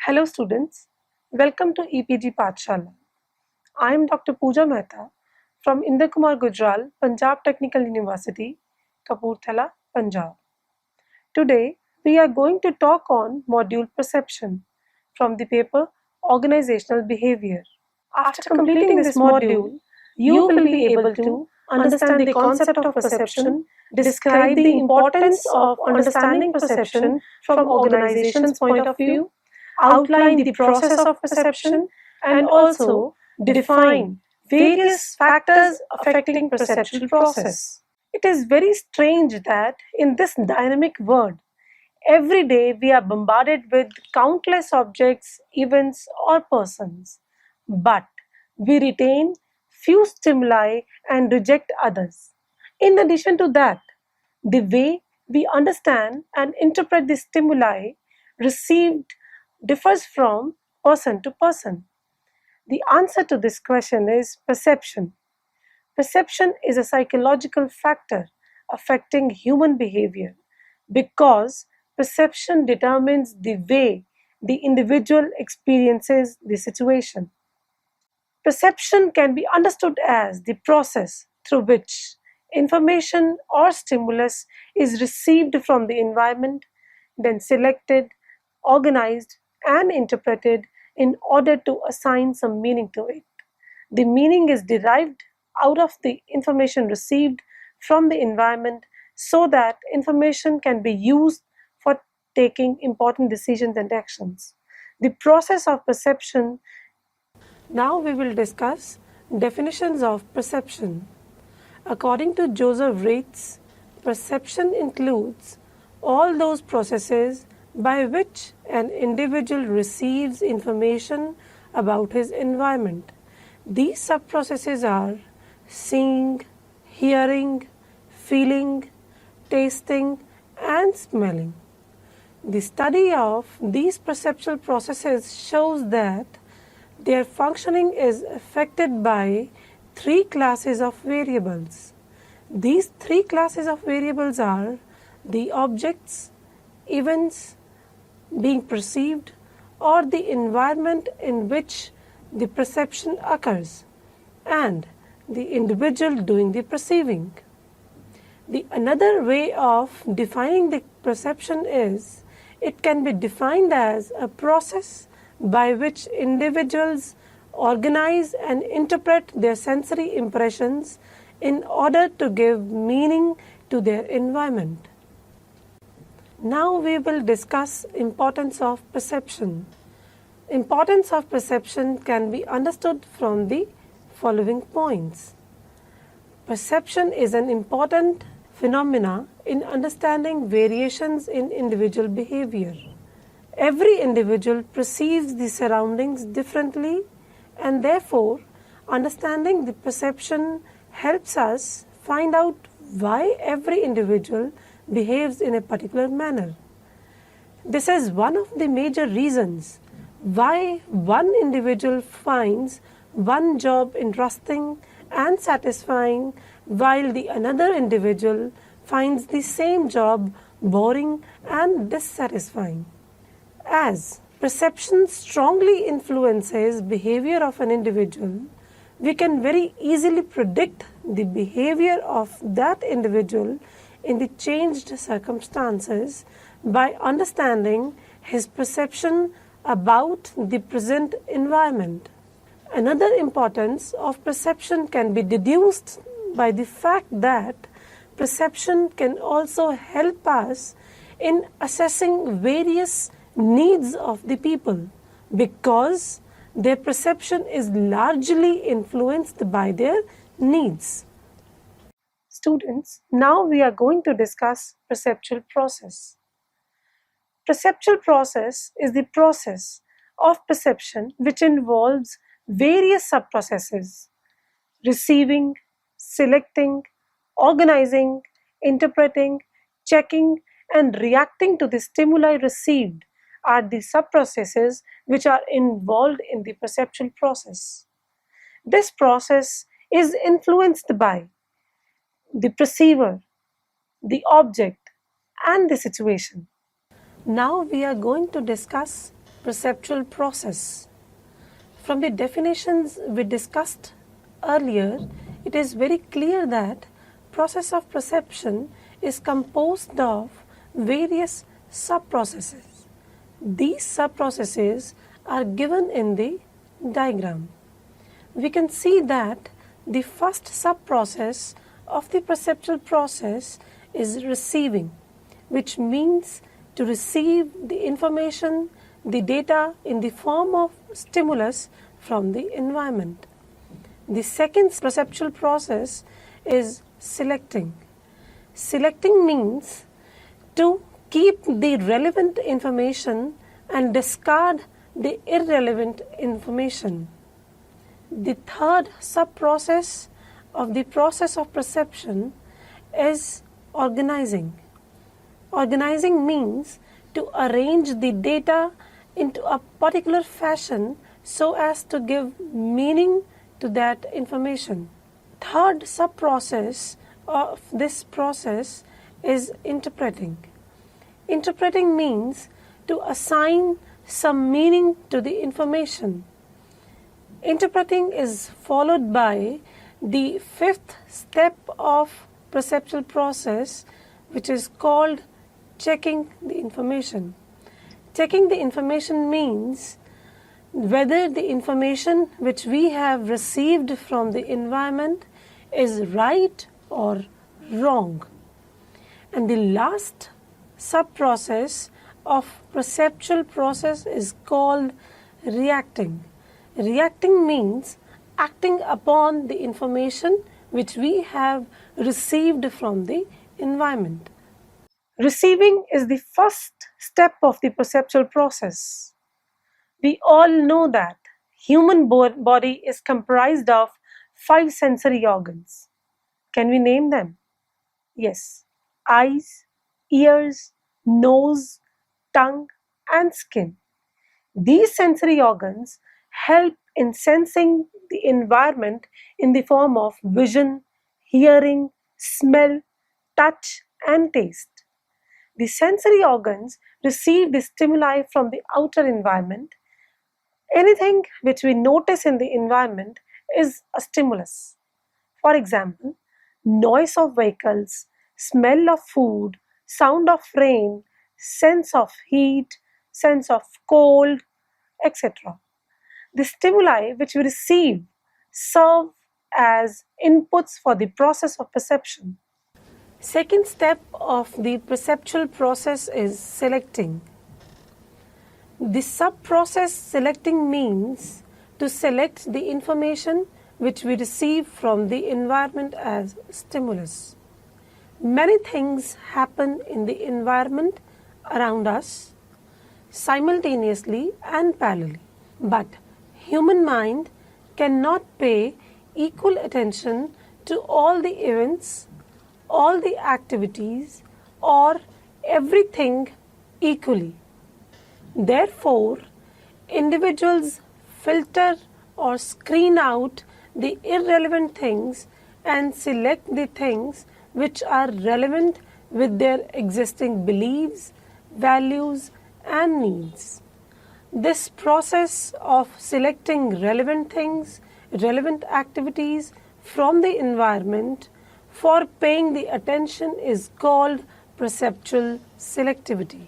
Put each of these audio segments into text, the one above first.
Hello students, welcome to EPG Pathshala. I am Dr. Pooja Mehta from Inder Kumar Gujral, Punjab Technical University, Kapurthala, Punjab. Today we are going to talk on module perception from the paper Organizational Behavior. After completing this module, you will be able to understand the concept of perception, describe the importance of understanding perception from organization's point of view, outline the process of perception, and also define various factors affecting perceptual process. It is very strange that in this dynamic world, every day we are bombarded with countless objects, events, or persons, but we retain few stimuli and reject others. In addition to that, the way we understand and interpret the stimuli received differs from person to person. The answer to this question is perception. Perception is a psychological factor affecting human behavior because perception determines the way the individual experiences the situation. Perception can be understood as the process through which information or stimulus is received from the environment, then selected, organized, and interpreted in order to assign some meaning to it. The meaning is derived out of the information received from the environment so that information can be used for taking important decisions and actions. The process of perception. Now we will discuss definitions of perception. According to Joseph Reitz, perception includes all those processes by which an individual receives information about his environment. These sub-processes are seeing, hearing, feeling, tasting, and smelling. The study of these perceptual processes shows that their functioning is affected by three classes of variables. These three classes of variables are the objects, events being perceived, or the environment in which the perception occurs, and the individual doing the perceiving. The another way of defining the perception is it can be defined as a process by which individuals organize and interpret their sensory impressions in order to give meaning to their environment. Now we will discuss importance of perception. Importance of perception can be understood from the following points. Perception is an important phenomena in understanding variations in individual behavior. Every individual perceives the surroundings differently, and therefore understanding the perception helps us find out why every individual behaves in a particular manner. This is one of the major reasons why one individual finds one job interesting and satisfying while the another individual finds the same job boring and dissatisfying. As perception strongly influences behavior of an individual, we can very easily predict the behavior of that individual in the changed circumstances by understanding his perception about the present environment. Another importance of perception can be deduced by the fact that perception can also help us in assessing various needs of the people because their perception is largely influenced by their needs. Students, now we are going to discuss perceptual process. Perceptual process is the process of perception which involves various sub-processes: receiving, selecting, organizing, interpreting, checking, and reacting to the stimuli received are the sub-processes which are involved in the perceptual process. This process is influenced by the perceiver, the object, and the situation. Now we are going to discuss perceptual process. From the definitions we discussed earlier, it is very clear that process of perception is composed of various sub-processes. These sub-processes are given in the diagram. We can see that the first sub-process of the perceptual process is receiving, which means to receive the information, the data in the form of stimulus from the environment. The second perceptual process is selecting. Selecting means to keep the relevant information and discard the irrelevant information. The third sub-process of the process of perception is organizing. Organizing means to arrange the data into a particular fashion so as to give meaning to that information. Third sub-process of this process is interpreting. Interpreting means to assign some meaning to the information. Interpreting is followed by the fifth step of perceptual process, which is called checking the information. Checking the information means whether the information which we have received from the environment is right or wrong. And the last sub-process of perceptual process is called reacting. Reacting means acting upon the information which we have received from the environment. Receiving is the first step of the perceptual process. We all know that human body is comprised of 5 sensory organs. Can we name them? Yes. Eyes, ears, nose, tongue, and skin. These sensory organs help in sensing the environment in the form of vision, hearing, smell, touch, and taste. The sensory organs receive the stimuli from the outer environment. Anything which we notice in the environment is a stimulus. For example, noise of vehicles, smell of food, sound of rain, sense of heat, sense of cold, etc. The stimuli which we receive serve as inputs for the process of perception. Second step of the perceptual process is selecting. The sub-process selecting means to select the information which we receive from the environment as stimulus. Many things happen in the environment around us simultaneously and parallelly, but human mind cannot pay equal attention to all the events, all the activities, or everything equally. Therefore, individuals filter or screen out the irrelevant things and select the things which are relevant with their existing beliefs, values, and needs. This process of selecting relevant things, relevant activities from the environment for paying the attention is called perceptual selectivity.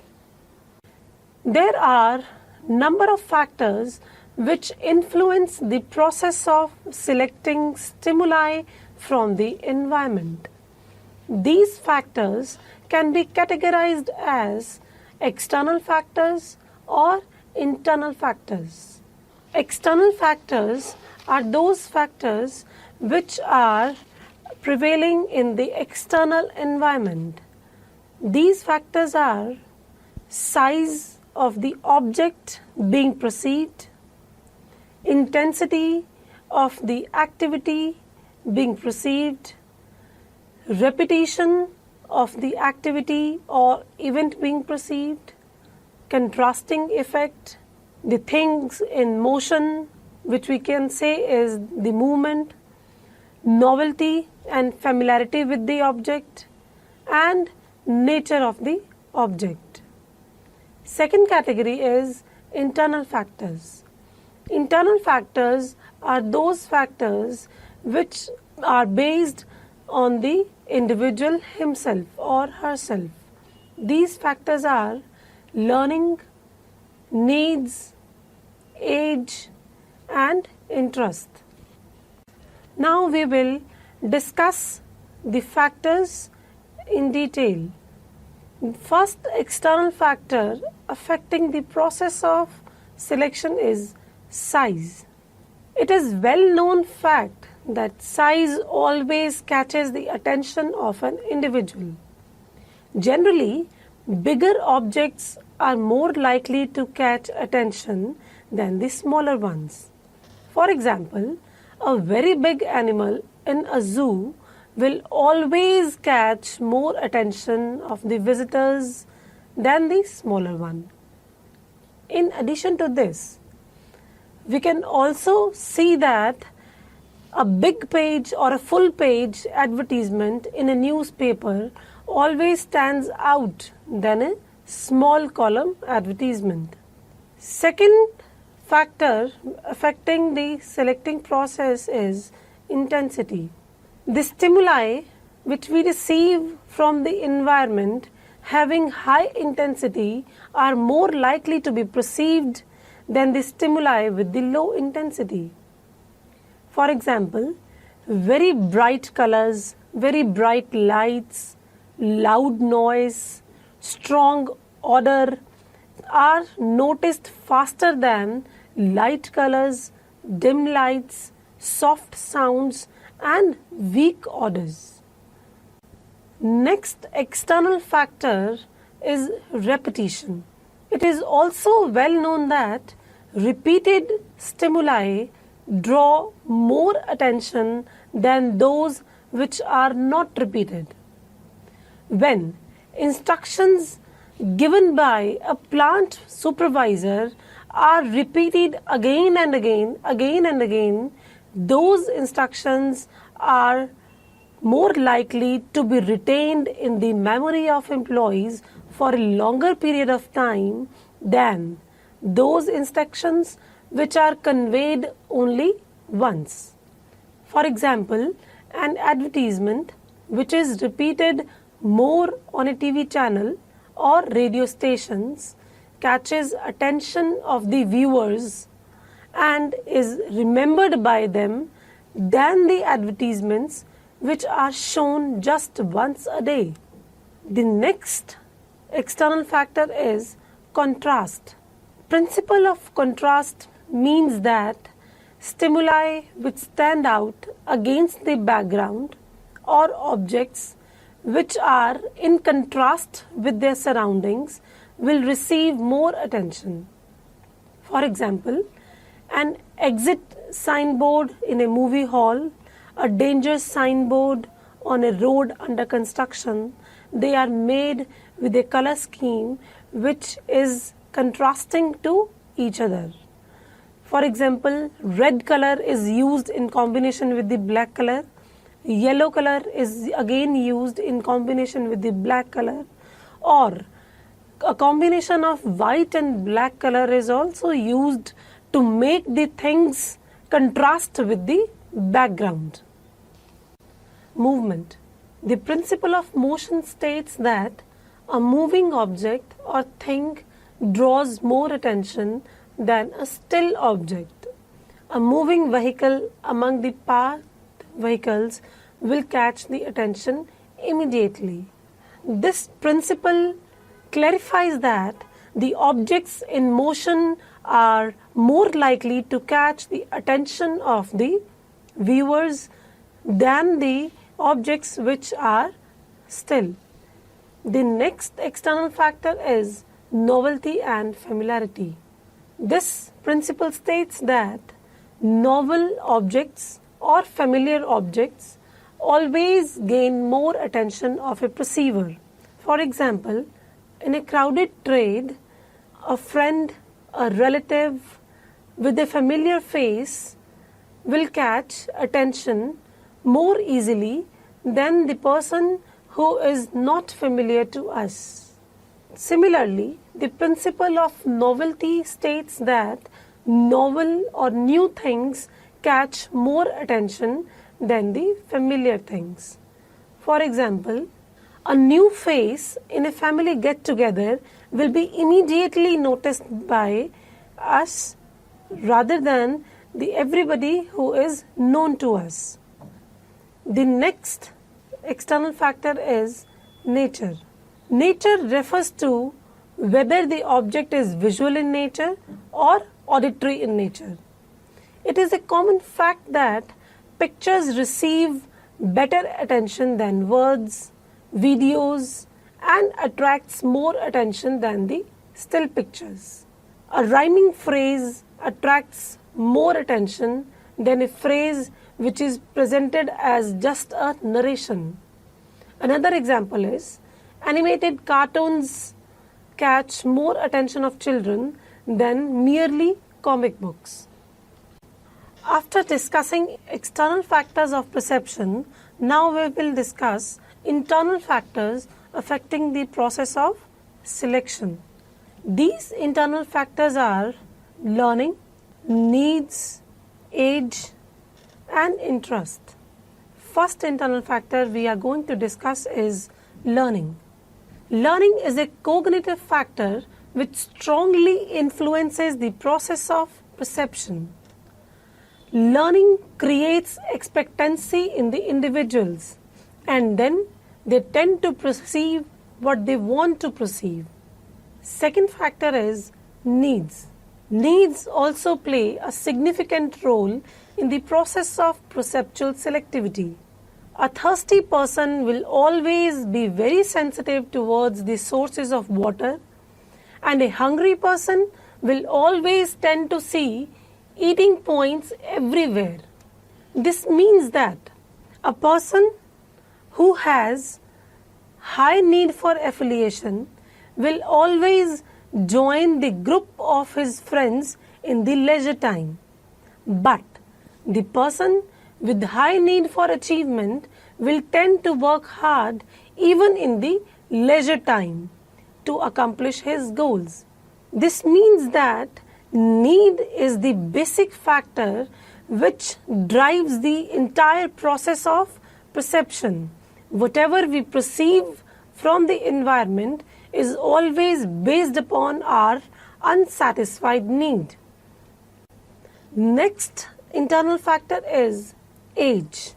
There are number of factors which influence the process of selecting stimuli from the environment. These factors can be categorized as external factors or internal factors. External factors are those factors which are prevailing in the external environment. These factors are size of the object being perceived, intensity of the activity being perceived, repetition of the activity or event being perceived, contrasting effect, the things in motion, which we can say is the movement, novelty and familiarity with the object, and nature of the object. Second category is internal factors. Internal factors are those factors which are based on the individual himself or herself. These factors are learning, needs, age, and interest. Now we will discuss the factors in detail. First external factor affecting the process of selection is size. It is well known fact that size always catches the attention of an individual. Generally, bigger objects are more likely to catch attention than the smaller ones. For example, a very big animal in a zoo will always catch more attention of the visitors than the smaller one. In addition to this, we can also see that a big page or a full page advertisement in a newspaper always stands out than a small column advertisement. Second factor affecting the selecting process is intensity. The stimuli which we receive from the environment having high intensity are more likely to be perceived than the stimuli with the low intensity. For example, very bright colors, very bright lights, loud noise, strong odor are noticed faster than light colors, dim lights, soft sounds, and weak odors. Next external factor is repetition. It is also well known that repeated stimuli draw more attention than those which are not repeated. When instructions given by a plant supervisor are repeated again and again, those instructions are more likely to be retained in the memory of employees for a longer period of time than those instructions which are conveyed only once. For example, an advertisement which is repeated more on a TV channel or radio stations catches attention of the viewers and is remembered by them than the advertisements which are shown just once a day. The next external factor is contrast. Principle of contrast means that stimuli which stand out against the background or objects which are in contrast with their surroundings will receive more attention. For example, an exit signboard in a movie hall, a danger signboard on a road under construction, they are made with a color scheme which is contrasting to each other. For example, red color is used in combination with the black color, yellow color is again used in combination with the black color, or a combination of white and black color is also used to make the things contrast with the background. Movement. The principle of motion states that a moving object or thing draws more attention than a still object. A moving vehicle among the parked vehicles will catch the attention immediately. This principle clarifies that the objects in motion are more likely to catch the attention of the viewers than the objects which are still. The next external factor is novelty and familiarity. This principle states that novel objects or familiar objects always gain more attention of a perceiver. For example, in a crowded trade, a friend, a relative with a familiar face will catch attention more easily than the person who is not familiar to us. Similarly, The principle of novelty states that novel or new things catch more attention than the familiar things. For example, a new face in a family get together will be immediately noticed by us rather than the everybody who is known to us. The next external factor is nature. Nature refers to whether the object is visual in nature or auditory in nature. It is a common fact that pictures receive better attention than words, videos, and attracts more attention than the still pictures. A rhyming phrase attracts more attention than a phrase which is presented as just a narration. Another example is animated cartoons catch more attention of children than merely comic books. After discussing external factors of perception, now we will discuss internal factors affecting the process of selection. These internal factors are learning, needs, age, and interest. First internal factor we are going to discuss is learning. Learning is a cognitive factor which strongly influences the process of perception. Learning creates expectancy in the individuals, and then they tend to perceive what they want to perceive. Second factor is needs. Needs also play a significant role in the process of perceptual selectivity. A thirsty person will always be very sensitive towards the sources of water, and a hungry person will always tend to see eating points everywhere. This means that a person who has high need for affiliation will always join the group of his friends in the leisure time. But the person with high need for achievement will tend to work hard even in the leisure time to accomplish his goals. This means that need is the basic factor which drives the entire process of perception. Whatever we perceive from the environment is always based upon our unsatisfied need. Next internal factor is age.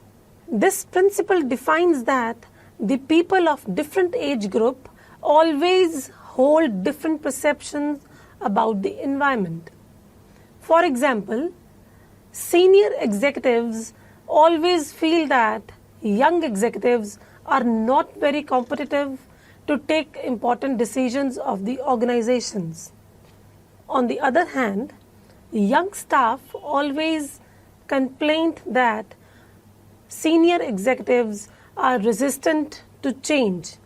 This principle defines that the people of different age group always hold different perceptions about the environment. For example, senior executives always feel that young executives are not very competitive to take important decisions of the organizations. On the other hand, young staff always complain that senior executives are resistant to change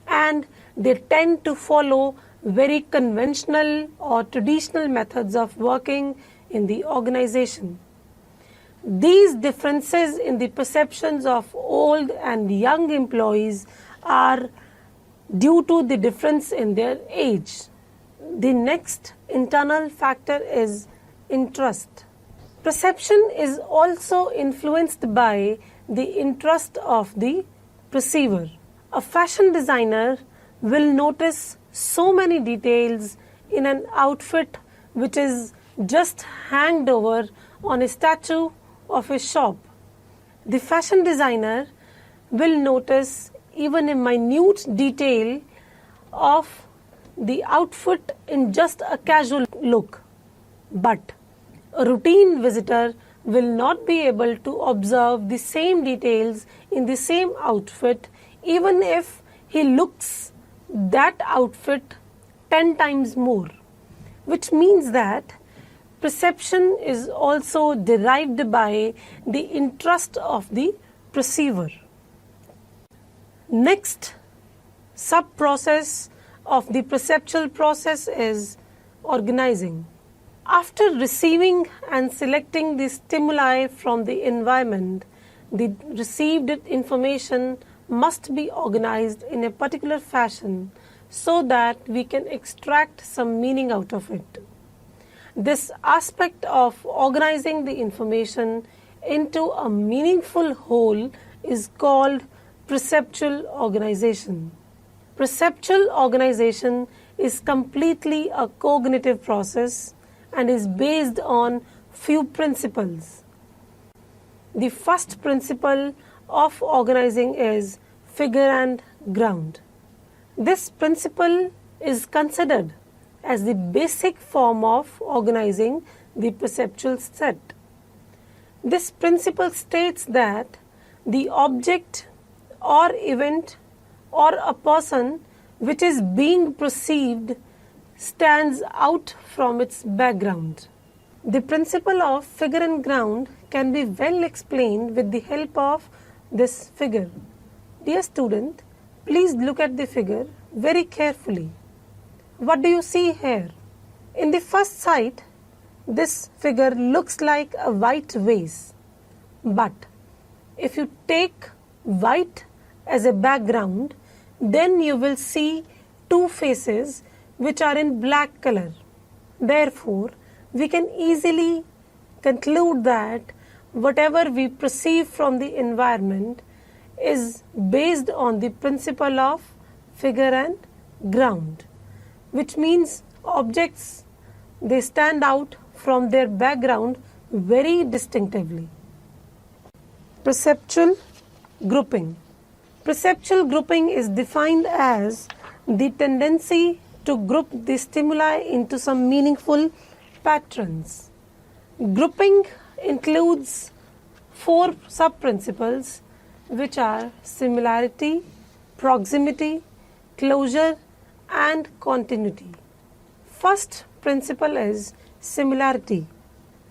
and they tend to follow very conventional or traditional methods of working in the organization. These differences in the perceptions of old and young employees are due to the difference in their age. The next internal factor is interest. Perception is also influenced by the interest of the perceiver. A fashion designer will notice so many details in an outfit which is just hanged over on a statue of a shop. The fashion designer will notice even a minute detail of the outfit in just a casual look. But a routine visitor will not be able to observe the same details in the same outfit even if he looks that outfit 10 times more, which means that perception is also derived by the interest of the perceiver. Next sub-process of the perceptual process is organizing. After receiving and selecting the stimuli from the environment, the received information must be organized in a particular fashion so that we can extract some meaning out of it. This aspect of organizing the information into a meaningful whole is called perceptual organization. Perceptual organization is completely a cognitive process and is based on few principles. The first principle of organizing is figure and ground. This principle is considered as the basic form of organizing the perceptual set. This principle states that the object or event or a person which is being perceived stands out from its background. The principle of figure and ground can be well explained with the help of this figure. Dear student, please look at the figure very carefully. What do you see here? In the first sight, this figure looks like a white vase. But if you take white as a background, then you will see two faces which are in black color. Therefore, we can easily conclude that whatever we perceive from the environment is based on the principle of figure and ground, which means objects, they stand out from their background very distinctively. Perceptual grouping. Perceptual grouping is defined as the tendency to group the stimuli into some meaningful patterns. Grouping includes four sub-principles which are similarity, proximity, closure and continuity. First principle is similarity.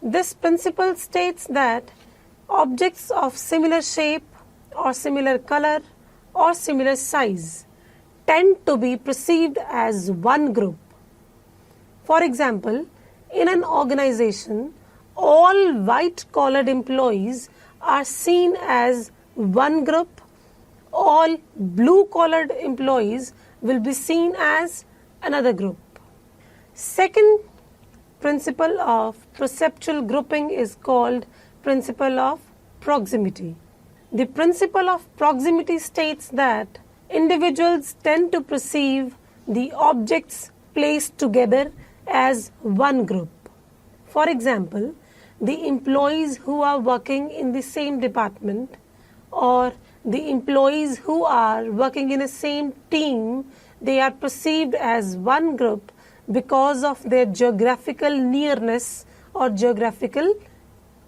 This principle states that objects of similar shape or similar color or similar size tend to be perceived as one group. For example, in an organization, all white-collared employees are seen as one group, all blue-collared employees will be seen as another group. Second principle of perceptual grouping is called principle of proximity. The principle of proximity states that individuals tend to perceive the objects placed together as one group. For example, the employees who are working in the same department or the employees who are working in the same team, they are perceived as one group because of their geographical nearness or geographical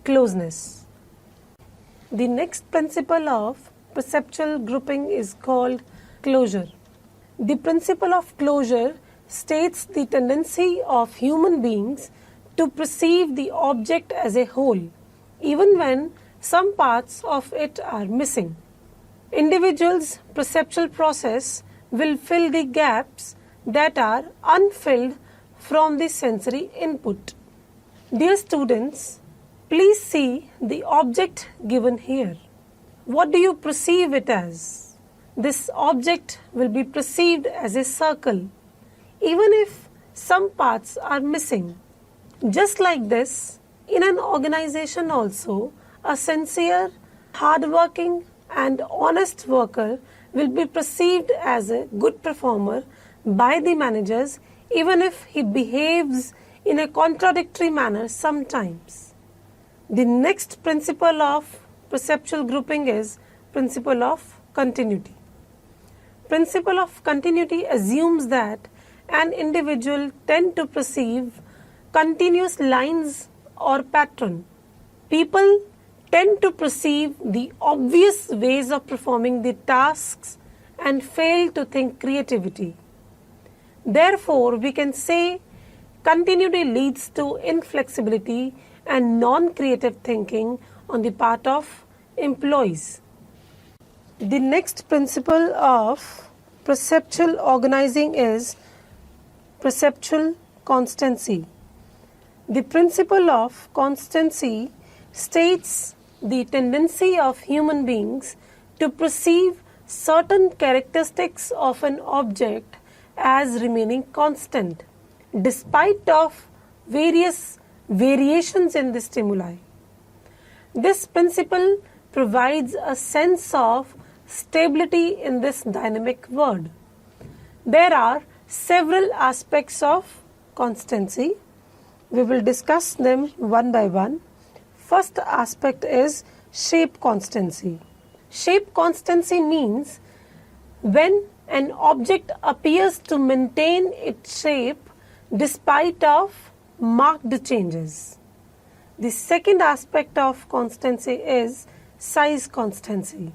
closeness. The next principle of perceptual grouping is called closure. The principle of closure states the tendency of human beings to perceive the object as a whole, even when some parts of it are missing. Individuals' perceptual process will fill the gaps that are unfilled from the sensory input. Dear students, please see the object given here. What do you perceive it as? This object will be perceived as a circle, even if some parts are missing. Just like this, in an organization also, a sincere, hardworking and honest worker will be perceived as a good performer by the managers, even if he behaves in a contradictory manner sometimes. The next principle of perceptual grouping is principle of continuity. Principle of continuity assumes that an individual tends to perceive continuous lines or pattern. People tend to perceive the obvious ways of performing the tasks and fail to think creativity. Therefore, we can say continuity leads to inflexibility and non-creative thinking on the part of employees. The next principle of perceptual organizing is perceptual constancy. The principle of constancy states the tendency of human beings to perceive certain characteristics of an object as remaining constant despite of various variations in the stimuli. This principle provides a sense of stability in this dynamic world. There are several aspects of constancy. We will discuss them one by one. First aspect is shape constancy. Shape constancy means when an object appears to maintain its shape despite of marked changes. The second aspect of constancy is size constancy.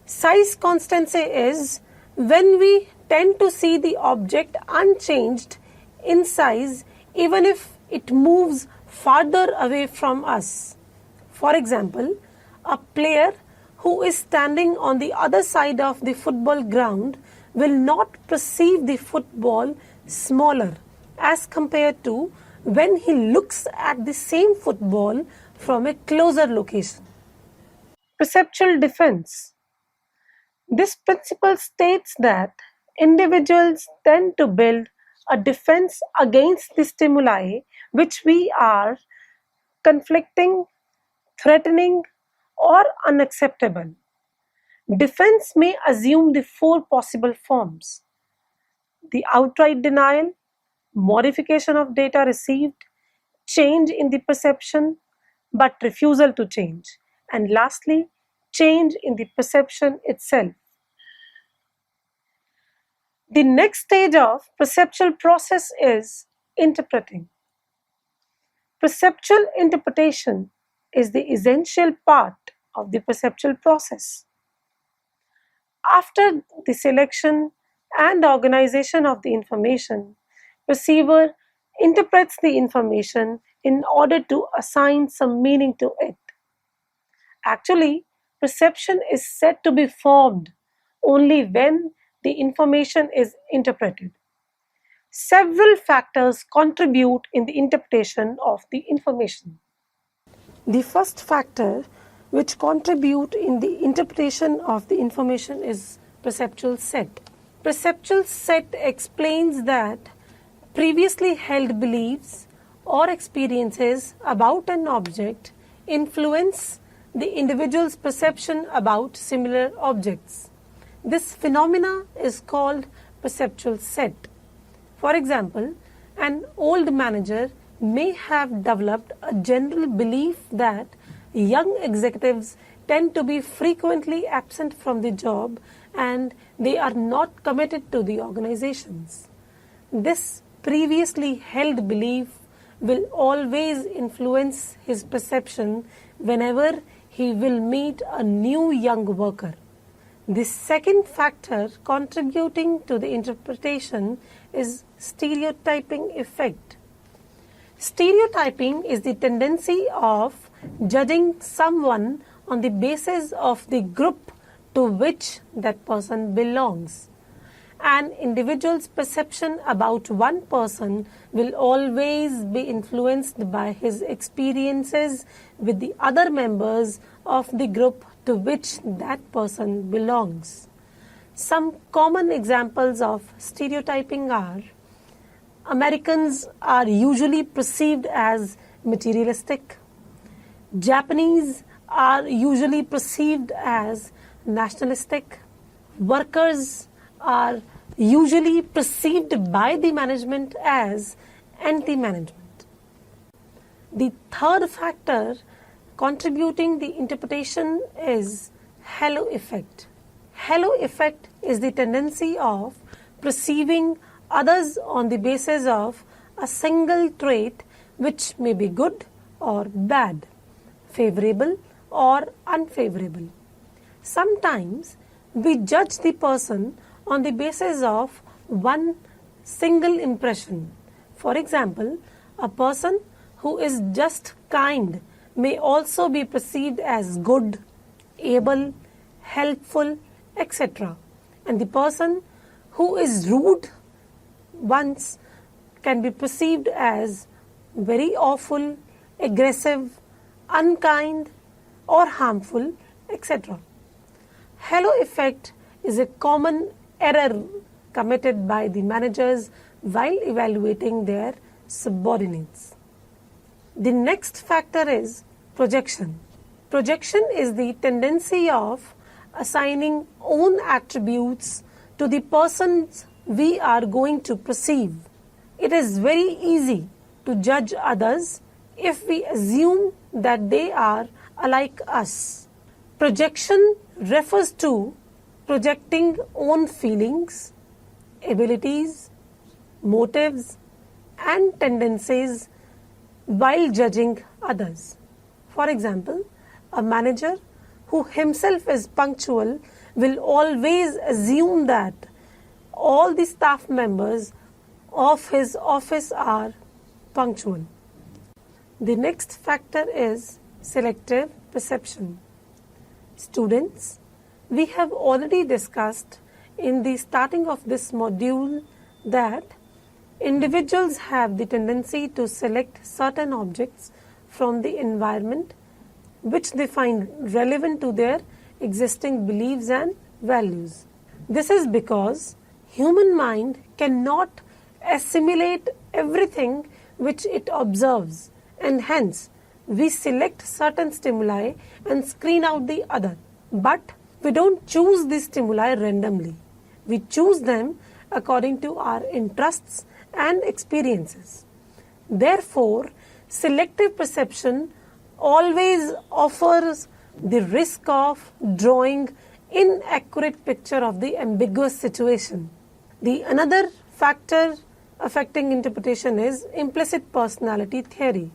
Size constancy is when we tend to see the object unchanged in size even if it moves farther away from us. For example, a player who is standing on the other side of the football ground will not perceive the football smaller as compared to when he looks at the same football from a closer location. Perceptual defense. This principle states that individuals tend to build a defense against the stimuli which we are conflicting, threatening, or unacceptable. Defense may assume the four possible forms: the outright denial, modification of data received, change in the perception but refusal to change, and lastly, change in the perception itself. The next stage of perceptual process is interpreting. Perceptual interpretation is the essential part of the perceptual process. After the selection and organization of the information, perceiver interprets the information in order to assign some meaning to it. Actually, perception is said to be formed only when the information is interpreted. Several factors contribute in the interpretation of the information. The first factor which contribute in the interpretation of the information is perceptual set. Perceptual set explains that previously held beliefs or experiences about an object influence the individual's perception about similar objects. This phenomena is called perceptual set. For example, an old manager may have developed a general belief that young executives tend to be frequently absent from the job and they are not committed to the organizations. This previously held belief will always influence his perception whenever he will meet a new young worker. The second factor contributing to the interpretation is stereotyping effect. Stereotyping is the tendency of judging someone on the basis of the group to which that person belongs. An individual's perception about one person will always be influenced by his experiences with the other members of the group to which that person belongs. Some common examples of stereotyping are: Americans are usually perceived as materialistic. Japanese are usually perceived as nationalistic. Workers are usually perceived by the management as anti-management. The third factor contributing the interpretation is halo effect. Halo effect is the tendency of perceiving others on the basis of a single trait which may be good or bad, favorable or unfavorable. Sometimes we judge the person on the basis of one single impression. For example, a person who is just kind may also be perceived as good, able, helpful, etc. And the person who is rude once can be perceived as very awful, aggressive, unkind, or harmful, etc. Halo effect is a common error committed by the managers while evaluating their subordinates. The next factor is projection. Projection is the tendency of assigning own attributes to the persons we are going to perceive. It is very easy to judge others if we assume that they are like us. Projection refers to projecting own feelings, abilities, motives, and tendencies while judging others. For example, a manager who himself is punctual will always assume that all the staff members of his office are punctual. The next factor is selective perception. Students, we have already discussed in the starting of this module that individuals have the tendency to select certain objects from the environment which they find relevant to their existing beliefs and values. This is because human mind cannot assimilate everything which it observes, and hence we select certain stimuli and screen out the other. But we don't choose these stimuli randomly. We choose them according to our interests and experiences. Therefore, selective perception always offers the risk of drawing inaccurate picture of the ambiguous situation. The another factor affecting interpretation is implicit personality theory.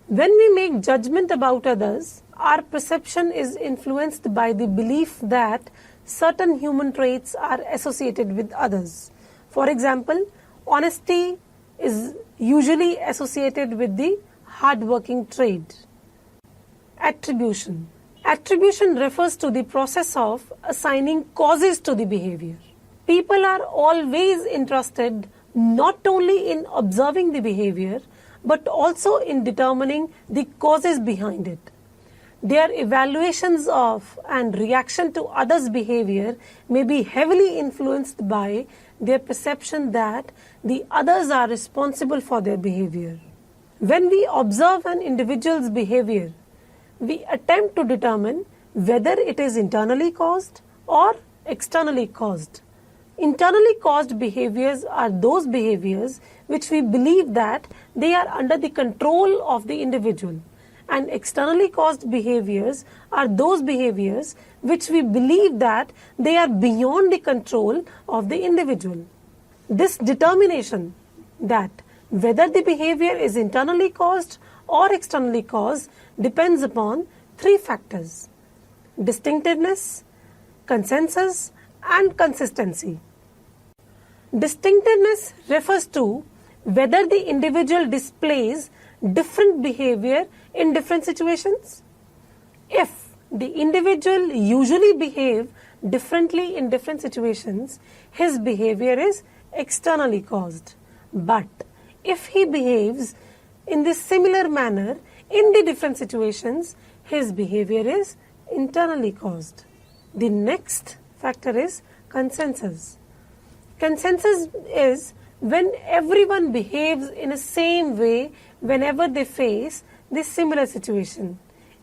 When we make judgment about others, our perception is influenced by the belief that certain human traits are associated with others. For example, honesty is usually associated with the hard-working trait. Attribution. Attribution refers to the process of assigning causes to the behavior. People are always interested not only in observing the behavior, but also in determining the causes behind it. Their evaluations of and reaction to others' behavior may be heavily influenced by their perception that the others are responsible for their behavior. When we observe an individual's behavior, we attempt to determine whether it is internally caused or externally caused. Internally caused behaviors are those behaviors which we believe that they are under the control of the individual, and externally caused behaviors are those behaviors which we believe that they are beyond the control of the individual. This determination that whether the behavior is internally caused or externally caused depends upon three factors: distinctiveness, consensus, and consistency. Distinctiveness refers to whether the individual displays different behavior in different situations. If the individual usually behaves differently in different situations, his behavior is externally caused. But if he behaves in this similar manner in the different situations, his behavior is internally caused. The next factor is consensus. Consensus is when everyone behaves in the same way whenever they face this similar situation.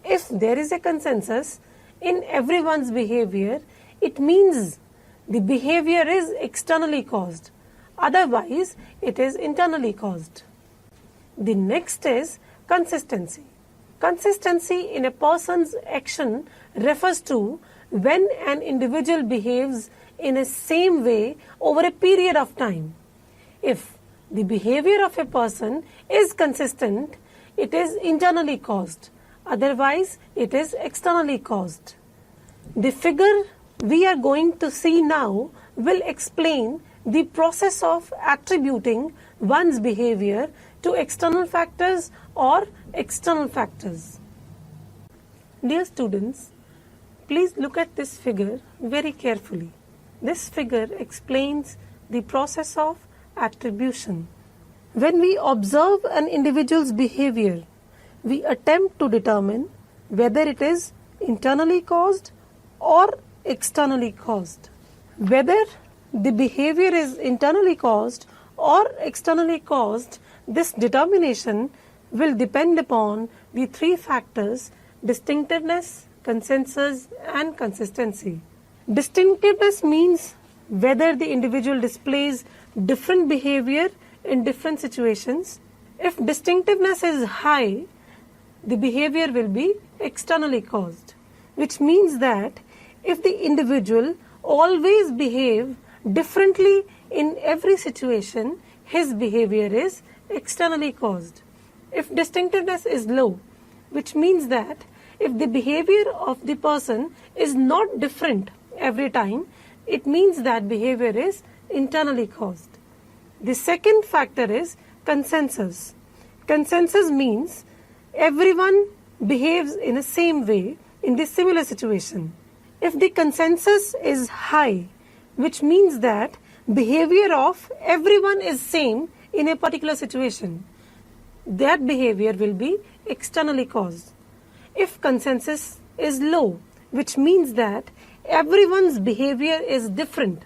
If there is a consensus in everyone's behavior, it means the behavior is externally caused. Otherwise, it is internally caused. The next is consistency. Consistency in a person's action refers to when an individual behaves in a same way over a period of time. If the behavior of a person is consistent, it is internally caused. Otherwise, it is externally caused. The figure we are going to see now will explain the process of attributing one's behavior to external factors or external factors. Dear students, please look at this figure very carefully. This figure explains the process of attribution. When we observe an individual's behavior, we attempt to determine whether it is internally caused or externally caused. Whether the behavior is internally caused or externally caused, this determination will depend upon the three factors: distinctiveness, consensus, and consistency. Distinctiveness means whether the individual displays different behavior in different situations. If distinctiveness is high, the behavior will be externally caused, which means that if the individual always behave differently in every situation, his behavior is externally caused. If distinctiveness is low, which means that if the behavior of the person is not different every time, it means that behavior is internally caused. The second factor is consensus. Consensus means everyone behaves in the same way in the similar situation. If the consensus is high, which means that behavior of everyone is same in a particular situation, that behavior will be externally caused. If consensus is low, which means that everyone's behavior is different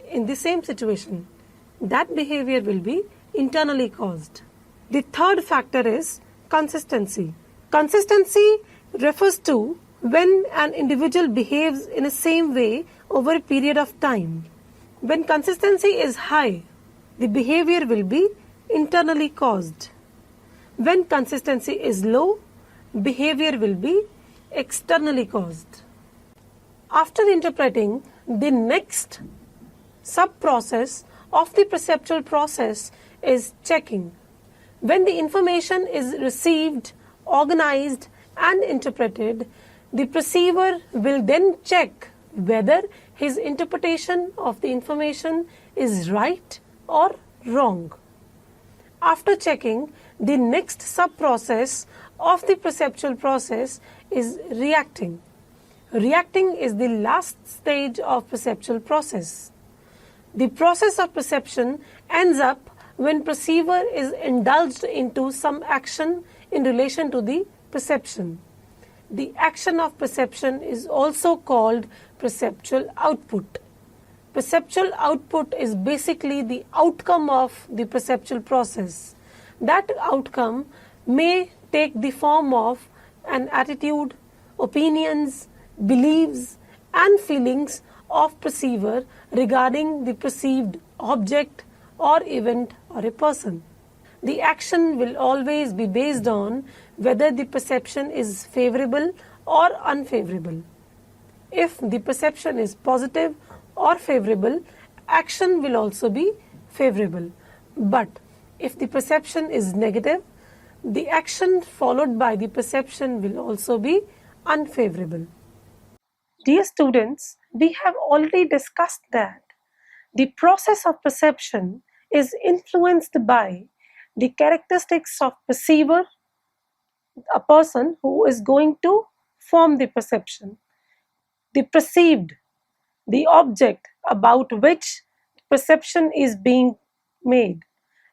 in the same situation, that behavior will be internally caused. The third factor is consistency. Consistency refers to when an individual behaves in the same way over a period of time. When consistency is high, the behavior will be internally caused. When consistency is low, behavior will be externally caused. After interpreting, the next sub-process of the perceptual process is checking. When the information is received, organized, and interpreted, the perceiver will then check whether his interpretation of the information is right or wrong. After checking, the next sub-process of the perceptual process is reacting. Reacting is the last stage of perceptual process. The process of perception ends up when perceiver is indulged into some action in relation to the perception. The action of perception is also called perceptual output. Perceptual output is basically the outcome of the perceptual process. That outcome may take the form of an attitude, opinions, beliefs, and feelings of perceiver regarding the perceived object or event or a person. The action will always be based on whether the perception is favorable or unfavorable. If the perception is positive or favorable, action will also be favorable. But if the perception is negative, the action followed by the perception will also be unfavorable. Dear students, we have already discussed that the process of perception is influenced by the characteristics of perceiver, a person who is going to form the perception, the perceived, the object about which perception is being made,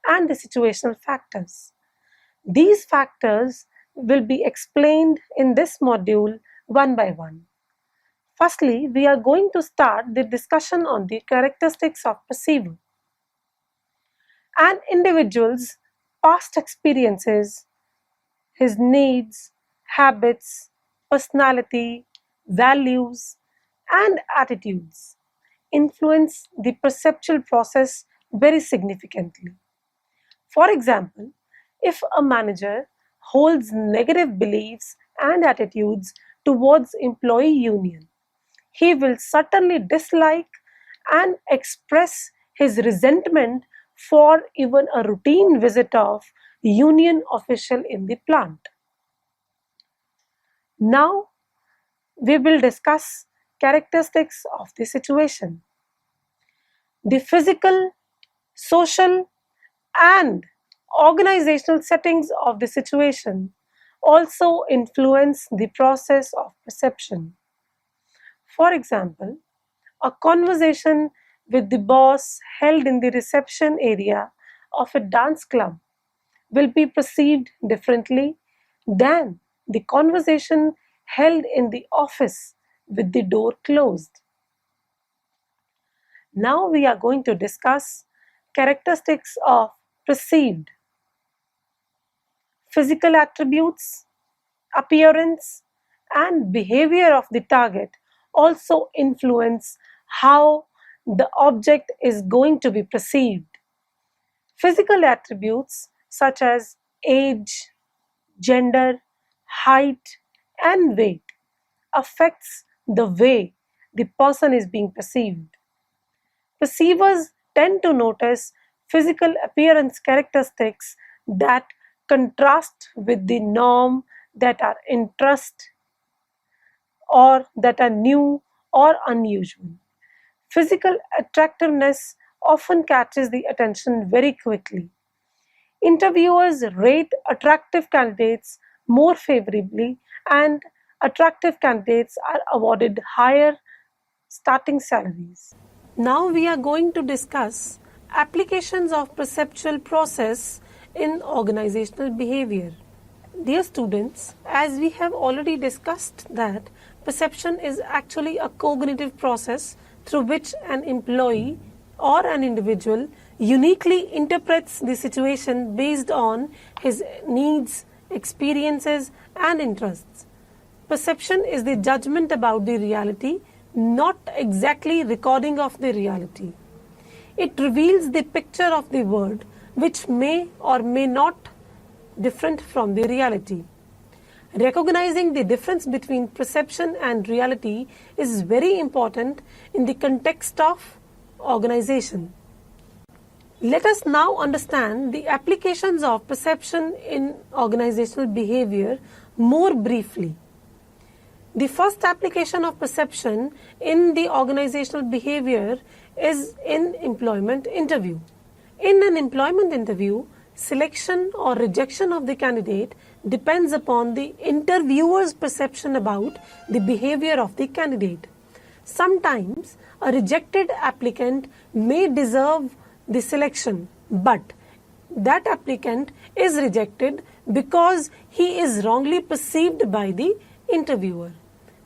and the situational factors. These factors will be explained in this module one by one. Firstly, we are going to start the discussion on the characteristics of perceiver. An individual's past experiences, his needs, habits, personality, values, and attitudes influence the perceptual process very significantly. For example, if a manager holds negative beliefs and attitudes towards employee union, he will certainly dislike and express his resentment for even a routine visit of union official in the plant. Now we will discuss characteristics of the situation. The physical, social, and organizational settings of the situation also influence the process of perception. For example, a conversation with the boss held in the reception area of a dance club will be perceived differently than the conversation held in the office with the door closed. Now we are going to discuss characteristics of perceived. Physical attributes, appearance, and behavior of the target also influence how the object is going to be perceived. Physical attributes such as age, gender, height, and weight affects the way the person is being perceived. Perceivers tend to notice physical appearance characteristics that contrast with the norm, that are interest, or that are new or unusual. Physical attractiveness often catches the attention very quickly. Interviewers rate attractive candidates more favorably, and attractive candidates are awarded higher starting salaries. Now we are going to discuss applications of perceptual process in organizational behavior. Dear students, as we have already discussed that perception is actually a cognitive process through which an employee or an individual uniquely interprets the situation based on his needs, experiences, and interests. Perception is the judgment about the reality, not exactly recording of the reality. It reveals the picture of the world which may or may not different from the reality. Recognizing the difference between perception and reality is very important in the context of organization. Let us now understand the applications of perception in organizational behavior more briefly. The first application of perception in the organizational behavior is in employment interview. In an employment interview, selection or rejection of the candidate depends upon the interviewer's perception about the behavior of the candidate. Sometimes a rejected applicant may deserve the selection, but that applicant is rejected because he is wrongly perceived by the interviewer.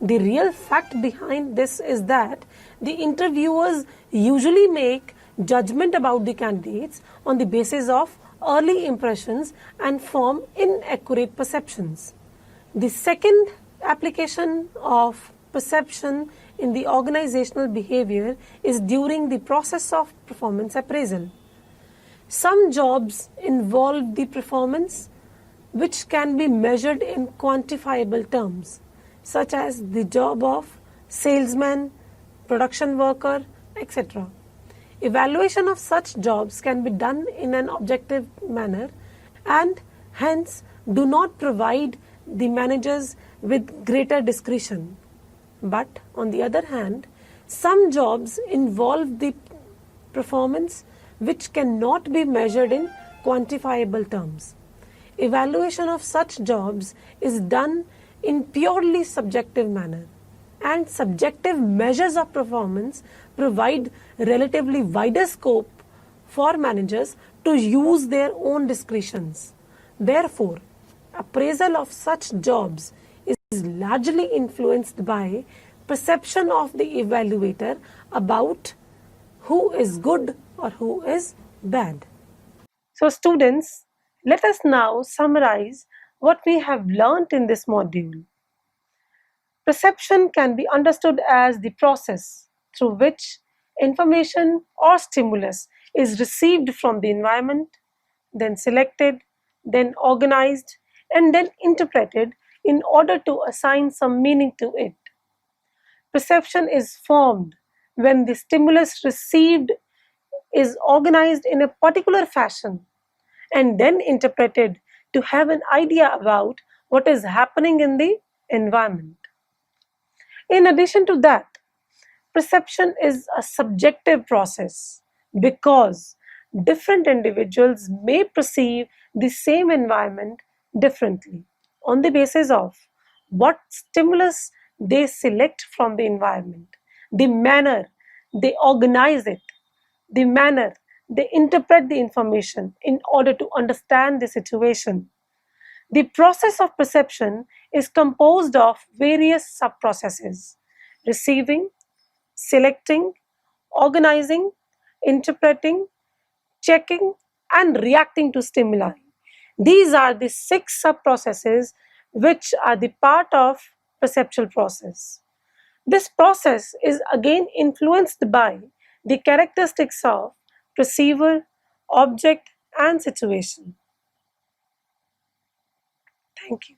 The real fact behind this is that the interviewers usually make judgment about the candidates on the basis of early impressions and form inaccurate perceptions. The second application of perception in the organizational behavior is during the process of performance appraisal. Some jobs involve the performance which can be measured in quantifiable terms, such as the job of salesman, production worker, etc. Evaluation of such jobs can be done in an objective manner and hence do not provide the managers with greater discretion. But on the other hand, some jobs involve the performance which cannot be measured in quantifiable terms. Evaluation of such jobs is done in purely subjective manner, and subjective measures of performance provide relatively wider scope for managers to use their own discretions. Therefore, appraisal of such jobs is largely influenced by perception of the evaluator about who is good or who is bad. So students, let us now summarize what we have learnt in this module. Perception can be understood as the process through which information or stimulus is received from the environment, then selected, then organized, and then interpreted in order to assign some meaning to it. Perception is formed when the stimulus received is organized in a particular fashion and then interpreted to have an idea about what is happening in the environment. In addition to that, perception is a subjective process because different individuals may perceive the same environment differently on the basis of what stimulus they select from the environment, the manner they organize it, the manner they interpret the information in order to understand the situation. The process of perception is composed of various sub-processes: receiving, selecting, organizing, interpreting, checking, and reacting to stimuli. These are the six sub-processes which are the part of perceptual process. This process is again influenced by the characteristics of perceiver, object, and situation. Thank you.